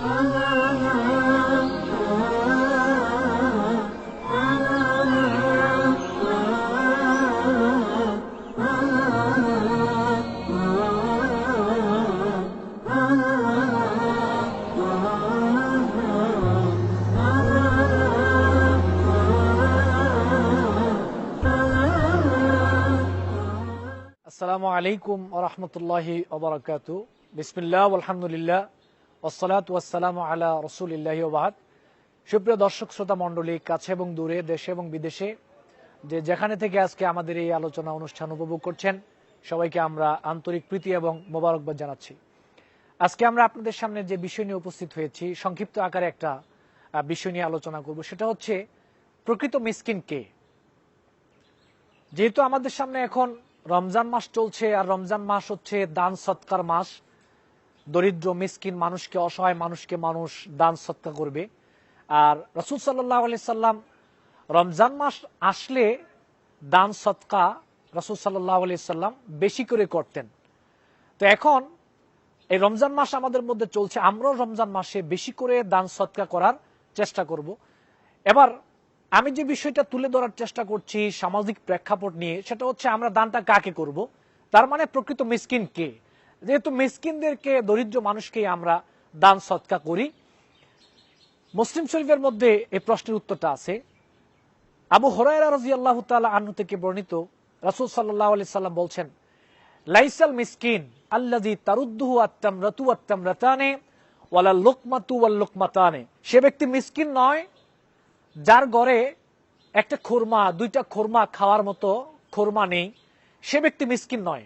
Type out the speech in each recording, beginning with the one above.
আসসালামু আলাইকুম ওয়া রাহমাতুল্লাহি ওয়া বারাকাতুহু। বিসমিল্লাহ আলহামদুলিল্লাহ ওয়াসসালাতু ওয়াসসালামু আলা রাসূলিল্লাহি ওয়া বা'দ। সুপ্রিয় দর্শক শ্রোতা মণ্ডলী, কাছে এবং দূরে, দেশে এবং বিদেশে যে যেখানে থেকে আজকে আমাদের এই আলোচনা অনুষ্ঠান উপভোগ করছেন, সবাইকে আমরা আন্তরিক প্রীতি এবং মোবারকবাদ জানাচ্ছি। আজকে আমরা আপনাদের সামনে যে বিষয় নিয়ে উপস্থিত হয়েছি, সংক্ষিপ্ত আকারে একটা বিষয় নিয়ে আলোচনা করব। সেটা হচ্ছে প্রকৃত মিসকিন কে। যেহেতু আমাদের সামনে এখন রমজান মাস চলছে, আর রমজান মাস হচ্ছে দান সৎকার মাস। দরিদ্র মিসকিন মানুষকে, অসহায় মানুষকে মানুষ দান সৎকার করবে। আর রাসূল সাল্লাল্লাহু আলাইহি সাল্লাম রমজান মাস আসলে দান সৎকা রাসূল সাল্লাল্লাহু আলাইহি সাল্লাম বেশি করে করতেন। তো এখন এই রমজান মাস আমাদের মধ্যে চলছে, আমরাও রমজান মাসে বেশি করে দান সৎকা করার চেষ্টা করব। এবার আমি যে বিষয়টা তুলে ধরার চেষ্টা করছি সামাজিক প্রেক্ষাপট নিয়ে, সেটা হচ্ছে আমরা দানটা কাকে করব, তার মানে প্রকৃত মিসকিন কে। যেহেতু মিসকিনদেরকে, দরিদ্র মানুষকেই আমরা দান সৎকা করি। মুসলিম শরীফের মধ্যে এই প্রশ্নের উত্তরটা আছে। আবু হুরায়রা রাদিয়াল্লাহু তাআলা আনহু থেকে বর্ণিত, রাসূল সাল্লাল্লাহু আলাইহি সাল্লাম বলছেন, লাইসাল মিসকিন আল্লাযী তারুদ্দুহু আত-তামরাতু ওয়াত-তামরাতানি ওয়ালা লুকমাতু ওয়াল-লুকমাতানি। সে ব্যক্তি মিসকিন নয় যার ঘরে একটা খুরমা, দুইটা খুরমা খাওয়ার মতো খুরমা নেই, সে ব্যক্তি মিসকিন নয়।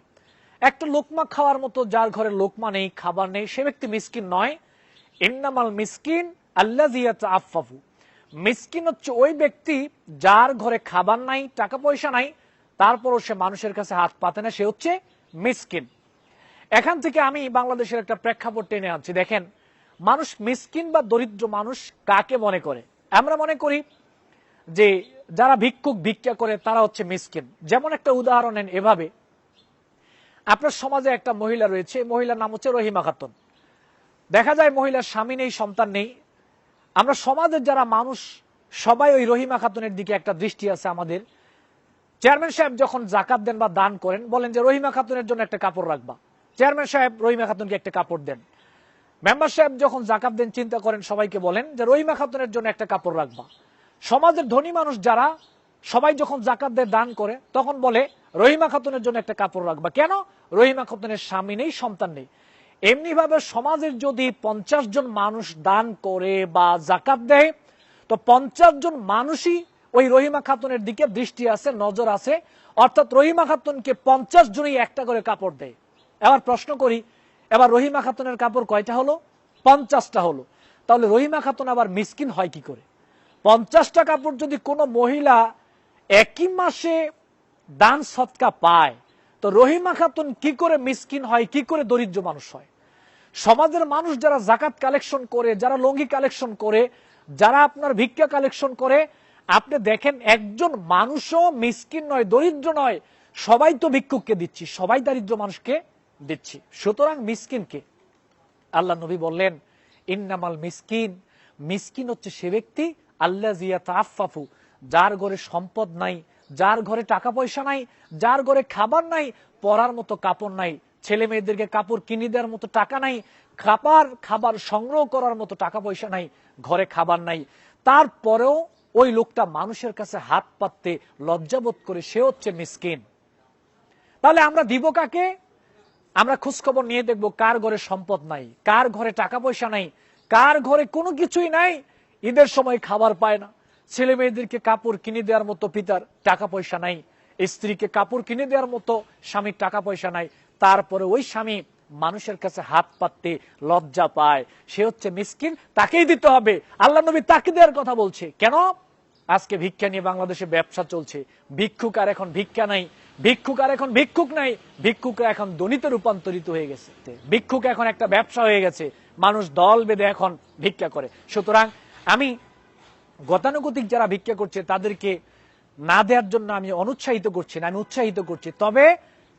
একটা লোকমা খাওয়ার মতো যার ঘরে লোকমা নেই, খাবার নেই, সে ব্যক্তি মিসকিন নয়। ইন্নামাল মিসকিন আল্লাযী ইয়াতাআফফাফু। মিসকিন হচ্ছে ওই ব্যক্তি যার ঘরে খাবার নাই, টাকা পয়সা নাই, তারপরও সে মানুষের কাছে হাত পাতে না, সে হচ্ছে মিসকিন। এখান থেকে আমি বাংলাদেশের একটা প্রেক্ষাপট টেনে আনছি। দেখেন, মানুষ মিসকিন বা দরিদ্র মানুষ কাকে মনে করে? আমরা মনে করি যে যারা ভিক্ষুক, ভিক্ষা করে, তারা হচ্ছে মিসকিন। যেমন একটা উদাহরণ নেন এভাবে, আপনার সমাজে একটা মহিলা রয়েছে, মহিলার নাম হচ্ছে রহিমা খাতুন। দেখা যায় মহিলার স্বামী নেই, সন্তান নেই। আমরা সমাজের যারা মানুষ সবাই ওই রহিমা খাতুনের দিকে একটা দৃষ্টি আছে আমাদের। চেয়ারম্যান সাহেব যখন জাকাত দেন বা দান করেন, বলেন যে রহিমা খাতুনের জন্য একটা কাপড় রাখবা। চেয়ারম্যান সাহেব রহিমা খাতুনকে একটা কাপড় দেন। মেম্বার সাহেব যখন জাকাত দেন, চিন্তা করেন, সবাইকে বলেন যে রহিমা খাতুনের জন্য একটা কাপড় রাখবা। সমাজের ধনী মানুষ যারা, সবাই যখন জাকাত দেয়, দান করে, তখন বলে রহিমা খাতুনের জন্য একটা কাপড় রাখবা। কেন? রহিমা খাতুনের স্বামী নেই, সন্তান নেই। এমনি ভাবে সমাজের যদি 50 জন মানুষ দান করে বা জাকাত দেয়, তো 50 জন মানুষই ওই রহিমা খাতুনের দিকে দৃষ্টি আছে, নজর আছে। অর্থাৎ রহিমা খাতুনকে 50 জনই একটা করে কাপড় দেয়। এবার প্রশ্ন করি, এবার রহিমা খাতুনের কাপড় কয়টা হলো? 50টা হলো। তাহলে রহিমা খাতুন আবার মিসকিন হয় কি করে? 50টা কাপড় যদি কোনো মহিলা একই মাসে দান সৎকা পায়, তো রহিমা খাতুন কি করে মিসকিন হয়, কি করে দরিদ্র মানুষ হয়? সমাজের মানুষ যারা জাকাত কালেকশন করে, যারা লঙ্গি কালেকশন করে, যারা আপনার ভিক্ষা কালেকশন করে, আপনি দেখেন একজন মানুষও মিসকিন নয়, দরিদ্র নয়। সবাই তো ভিক্ষুককে দিচ্ছি, সবাই দারিদ্র মানুষকে দিচ্ছি। সুতরাং মিসকিনকে আল্লাহ নবী বললেন, ইন্নামাল মিসকিন, মিসকিন হচ্ছে সে ব্যক্তি আল্লাযী ইয়াতাআফফাফু, যার ঘরে সম্পদ নাই, যার ঘরে টাকা পয়সা নাই, যার ঘরে খাবার নাই, পরার মতো কাপড় নাই, ছেলে মেয়েদেরকে কাপড় কিনে দেওয়ার মতো টাকা নাই, খাবার সংগ্রহ করার মতো টাকা পয়সা নাই, ঘরে খাবার নাই, তারপরেও ওই লোকটা মানুষের কাছে হাত পাততে লজ্জাবোধ করে, সে হচ্ছে মিসকিন। তাহলে আমরা দিব কাকে? আমরা খোঁজখবর নিয়ে দেখবো কার ঘরে সম্পদ নাই, কার ঘরে টাকা পয়সা নাই, কার ঘরে কোনো কিছুই নাই, ঈদের সময় খাবার পায় না, ছেলে মেয়েদেরকে কাপড় কিনে দেওয়ার মতো পিতার টাকা পয়সা নাই, স্ত্রীকে কাপড় কিনে দেওয়ার মতো স্বামীর টাকা পয়সা নাই, তারপরে ওই স্বামী মানুষের কাছে হাত পাততে লজ্জা পায়, সে হচ্ছে মিসকিন, তাকেই দিতে হবে। আল্লাহ নবী তাকে দেওয়ার কথা বলছে। কেন? আজকে ভিক্ষা নিয়ে বাংলাদেশে ব্যবসা চলছে। ভিক্ষুক আর এখন ভিক্ষা নাই, ভিক্ষুক আর এখন ভিক্ষুক নাই, ভিক্ষুকরা এখন দলিতে রূপান্তরিত হয়ে গেছে। ভিক্ষুক এখন একটা ব্যবসা হয়ে গেছে, মানুষ দল বেঁধে এখন ভিক্ষা করে। সুতরাং আমি গতানুগতিক যারা ভিক্ষা করছে তাদেরকে না দেওয়ার জন্য আমি অনুৎসাহিত করছি না, আমি উৎসাহিত করছি। তবে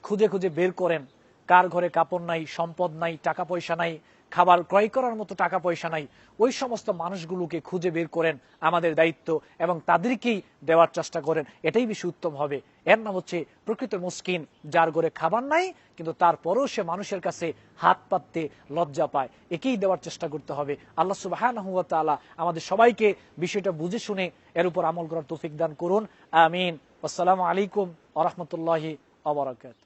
খুঁজে খুঁজে বের করেন কার ঘরে কাপড় নাই, সম্পদ নাই, টাকা পয়সা নাই, খাবার ক্রয় করার মতো টাকা পয়সা নাই, ওই সমস্ত মানুষগুলোকে খুঁজে বের করেন আমাদের দায়িত্ব, এবং তাদেরকেই দেওয়ার চেষ্টা করেন, এটাই বেশি উত্তম হবে। এর নাম হচ্ছে প্রকৃত মিসকিন, যার ঘরে খাবার নাই কিন্তু তারপরেও সে মানুষের কাছে হাত পাততে লজ্জা পায়, একেই দেওয়ার চেষ্টা করতে হবে। আল্লাহ সুবহানাহু ওয়া তাআলা আমাদের সবাইকে বিষয়টা বুঝে শুনে এর উপর আমল করার তৌফিক দান করুন। আমিন। আসসালামু আলাইকুম ওয়া রাহমাতুল্লাহি ওয়া বারাকাতুহু।